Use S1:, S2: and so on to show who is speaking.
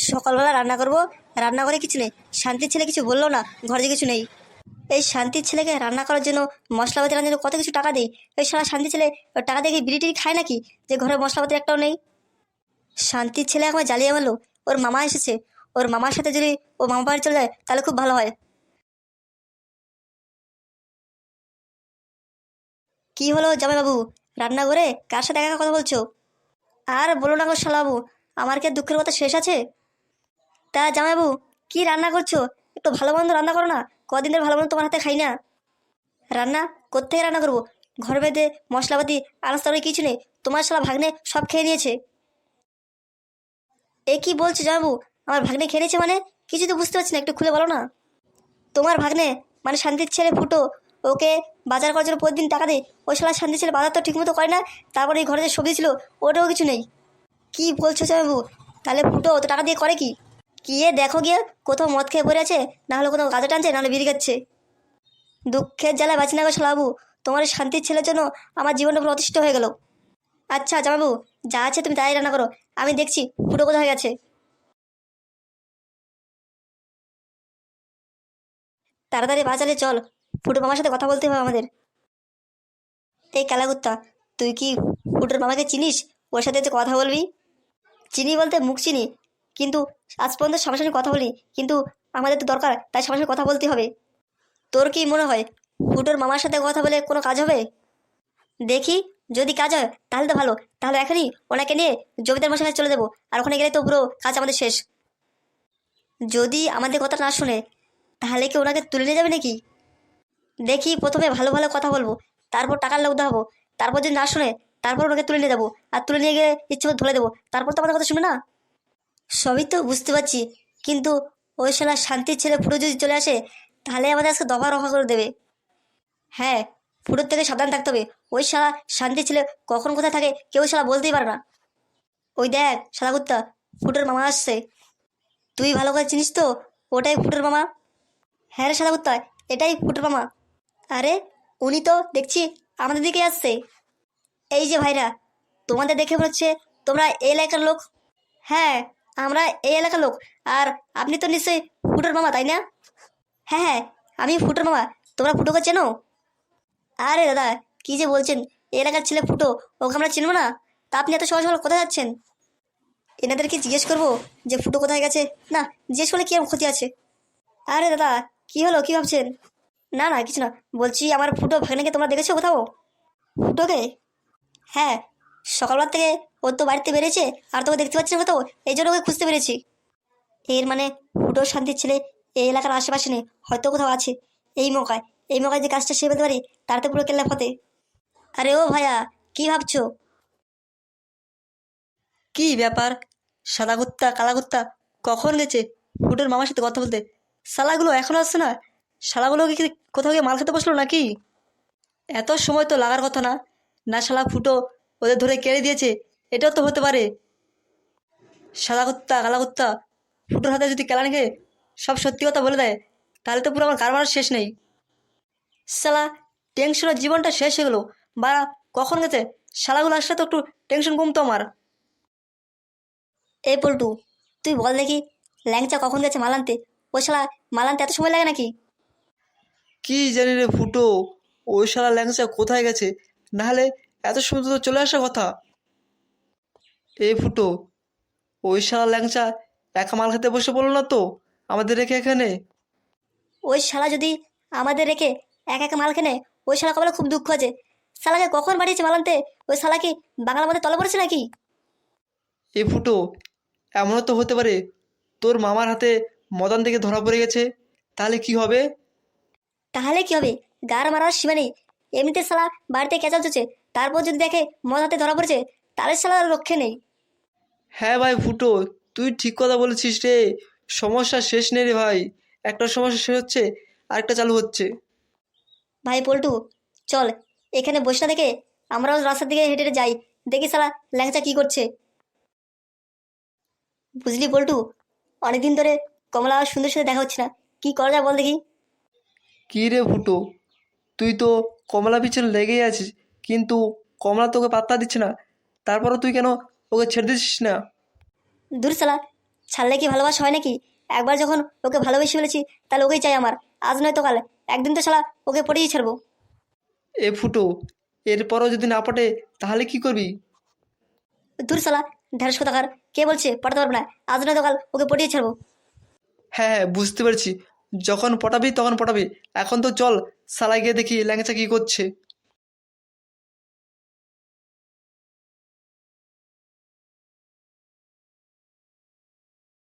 S1: সকালবেলা রান্না করব, রান্না করে কিছু নেই। শান্তির ছেলে কিছু বললো না, ঘরে যে কিছু নেই। এই শান্তির ছেলেকে রান্না করার জন্য, মশলাপাতি রান্নার জন্য কত কিছু টাকা দেয়। এই সারা শান্তির ছেলে ওই টাকা দিয়ে কি বিড়ি টিড়ি খায় নাকি, যে ঘরে মশলাপাতি একটাও নেই। শান্তির ছেলে আমায় জ্বালিয়ে মারলো। ওর মামা এসেছে, ওর মামার সাথে যদি ও মামা বাড়ি চলে যায় তাহলে খুব ভালো হয়। কি হলো জামাইবাবু, রান্নাঘরে কার সাথে একা একা কথা বলছো? আর বলো না গো শালাবু, আমার কি আর দুঃখের কথা শেষ আছে? তা জামাইবাবু, কি রান্না করছো? একটু ভালো মন্দ রান্না করো না। কদিন ধরে ভালো মন্দ তোমার হাতে খাই না। রান্না কোত্থেকে রান্না করবো? ঘর বেঁধে মশলাপাতি আনাজ তরকারি কিছু নেই। তোমার শালা ভাগ্নে সব খেয়ে নিয়েছে। এ কি বলছো জামাইবাবু? আমার ভাগ্নে খেয়ে নিয়েছে মানে? কিছু তো বুঝতে পারছি না, একটু খুলে বলো না। তোমার ভাগ্নে মানে শান্তির ছেলে ফুটো, ওকে বাজার করার জন্য প্রতিদিন টাকা দেয়। ওই শালা শান্তির ছেলে বাজার তো ঠিকমতো করে না। তারপরে এই ঘরে যে সবজি ছিল ওটাও কিছু নেই। কি বলছো জামাইবাবু? তাহলে ফুটো তো টাকা দিয়ে করে কি? গিয়ে দেখো, গিয়ে কোথাও মদ খেয়ে পড়ে আছে, না হলে কোথাও গাঁজা টানছে, নাহলে বিড়ি খাচ্ছে। দুঃখের জ্বালায় বাঁচি না গো শালাবু। তোমার এই শান্তির ছেলের জন্য আমার জীবনটা পুরো অতিষ্ঠ হয়ে গেল। আচ্ছা জামাইবাবু, যা আছে তুমি তাই রান্না করো, আমি দেখছি ফুটো কোথায় গেছে। তাড়াতাড়ি বাজারে চল, ফুটো মামার সাথে কথা বলতে হবে আমাদের। এই কালাকুত্তা, তুই কি ফুটোর মামাকে চিনিস? ওর সাথে যে কথা বলবি? চিনি বলতে মুখ চিনি, কিন্তু আজ পর্যন্ত সামনাসামনি কথা বলি। কিন্তু আমাদের তো দরকার, তাই সামনাসামনি কথা বলতে হবে। তোর কি মনে হয় ফুটোর মামার সাথে কথা বলে কোনো কাজ হবে? দেখি, যদি কাজ হয় তাহলে তো ভালো। তাহলে এখনই ওনাকে নিয়ে জমিদার মশাই কাছে চলে যাবো, আর ওখানে গেলে তো পুরো কাজ আমাদের শেষ। যদি আমাদের কথা না শুনে তাহলে কি ওনাকে তুলে নিয়ে যাবে নাকি? দেখি, প্রথমে ভালো ভালো কথা বলবো, তারপর টাকার লোক দেখাবো। তারপর যদি না শুনে তারপর ওনাকে তুলে নিয়ে যাবো, আর তুলে নিয়ে গিয়ে ইচ্ছে মতো ধরে দেবো। তারপর তো আমাদের কথা শুনে না। সবই তো বুঝতে পারছি, কিন্তু ওই শালা শান্তির ছেলে ফুটো যদি চলে আসে তাহলে আমাদের আজকে দফা রফা করে দেবে। হ্যাঁ, ফুটোর থেকে সাবধান থাকতে হবে। ওই শালা শান্তির ছেলে কখন কোথায় থাকে কেউ শালা বলতেই পারে না। ওই দেখ শালা কুত্তা, ফুটোর মামা আসছে। তুই ভালো করে চিনিস তো ওটাই ফুটোর মামা? হ্যাঁ রে শালা কুত্তা, এটাই ফুটোর মামা। আরে, উনি তো দেখছি আমাদের দিকে আসছে। এই যে ভাইরা, তোমাদের দেখে মনে হচ্ছে তোমরা এই এলাকার লোক। হ্যাঁ, আমরা এই এলাকার লোক। আর আপনি তো নিশ্চয়ই ফুটোর মামা, তাই না? হ্যাঁ হ্যাঁ, আমি ফুটোর মামা। তোমরা ফুটোকে চেনো? আরে দাদা, কি যে বলছেন! এই এলাকার ছেলে ফুটো, ওকে আমরা চিনবো না? তা আপনি এত সকাল সকাল কোথায় যাচ্ছেন? এনাদেরকে জিজ্ঞেস করবো যে ফুটো কোথায় গেছে? না, জিজ্ঞেস করলে কি আর ক্ষতি আছে? আরে দাদা, কি হলো, কি ভাবছেন? না না, কিছু না। বলছি, আমার ফুটো ভাগ্নেকে তোমরা দেখেছো কোথাও? ফুটোকে? হ্যাঁ, সকালবেলা থেকে ও তো বাড়িতে বেরিয়েছে, আর তোকে দেখতে পাচ্ছি না কোথাও। এই জন্য ওকে খুঁজতে পেরেছি। এর মানে ফুটো শান্তির ছেলে এই এলাকার আশেপাশে নেই, হয়তো কোথাও আছে। এই মৌকায় যে কাজটা সেরে ফেলতে পারি, তার তো পুরো কেল্লা ফতে। আরে ও ভাইয়া, কি ভাবছো? কি ব্যাপার? সাদা কুত্তা কালা কুত্তা কখন গেছে ফুটোর মামার সাথে কথা বলতে? শালাগুলো এখনো আসছে না? শালাগুলো কি কোথাও গিয়ে মাল খেতে বসলো নাকি? এত সময় তো লাগার কথা না। না শালা ফুটো ওদের ধরে কেড়ে দিয়েছে, এটাও তো হতে পারে। সাদা কুত্তা কালা কুত্তা ফুটোর হাতে যদি কেলানি খেয়ে সব সত্যি কথা বলে দেয়, তাহলে তো পুরো আমার কারবার শেষ নেই। শালা, টেনশনের জীবনটা শেষ হয়ে গেলো। বা কখন গেছে? শালাগুলো আসলে তো একটু টেনশন কমতো আমার। এই পল্টু, তুই বল দেখি, ল্যাংচা কখন গেছে মাল আনতে? ওই শালা মাল আনতে এত সময় লাগে নাকি?
S2: কি জানি রে ফুটো, ওই শালা ল্যাংচা কোথায় গেছে? নাহলে এত সময় তো চলে আসার কথা। এ ফুটো, ওই শালা ল্যাংচা একা মাল খেতে বসে বললো না তো আমাদের রেখে এখানে?
S1: ওই শালা যদি আমাদের রেখে একা একা মাল কেনে, ওই শালা কবলে খুব দুঃখ আছে। শালাকে কখন বাড়িয়েছে মাল আনতে? ওই শালা কি বাংলার মধ্যে তলে পড়েছে নাকি?
S2: এ ফুটো, এমনও তো হতে পারে তোর মামার হাতে মদান থেকে ধরা পড়ে গেছে। তাহলে কি হবে?
S1: তাহলে কি হবে? গার মারার সীমা নেই। এমনিতে শালা বাড়িতে কেঁচাল চলছে, তারপর যদি দেখে মদ হাতে ধরা পড়েছে, তাহলে শালার রক্ষে নেই।
S2: হ্যাঁ ভাই ফুটো, তুই ঠিক কথা বলেছিস রে। সমস্যা শেষ নেই রে ভাই। একটা সমস্যা শেষ হচ্ছে, আরেকটা চালু হচ্ছে।
S1: ভাই পল্টু, চল, এখানে বসে না দেখে আমরাও রাস্তার দিকে হেঁটে হেঁটে যাই, দেখি শালা ল্যাংচা কি করছে। বুঝলি পল্টু, অনেকদিন ধরে কমলা আর সুন্দর সাথে দেখা হচ্ছে না। কি করা যায় বল দেখি?
S2: কী রে ফুটো, তুই তো কমলা পিছনে লেগেই আছিস, কিন্তু কমলা তোকে পাত্তা দিচ্ছে না। তারপরও তুই কেন ওকে ছেড়ে দিচ্ছিস না?
S1: দূর শালা, ছাড়লে কি ভালোবাসা হয় নাকি? একবার যখন ওকে ভালোবেসে ফেলেছি তাহলে ওকেই চাই আমার। আজ নয় তো কাল, একদিন তো শালা ওকে পটিয়েই ছাড়বো।
S2: এ ফুটো, এরপরও যদি না পটে তাহলে কি করবি?
S1: দূর শালা, ঢেঁড়স কোথাকার, কে বলছে পটাতে পারবো না? আজ নয় তো কাল ওকে পটিয়ে ছাড়বো।
S2: হ্যাঁ হ্যাঁ, বুঝতে পারছি। যখন পটাবি তখন পটাবি। এখন তো চল, শালা গিয়ে দেখি ল্যাংচা কি করছে।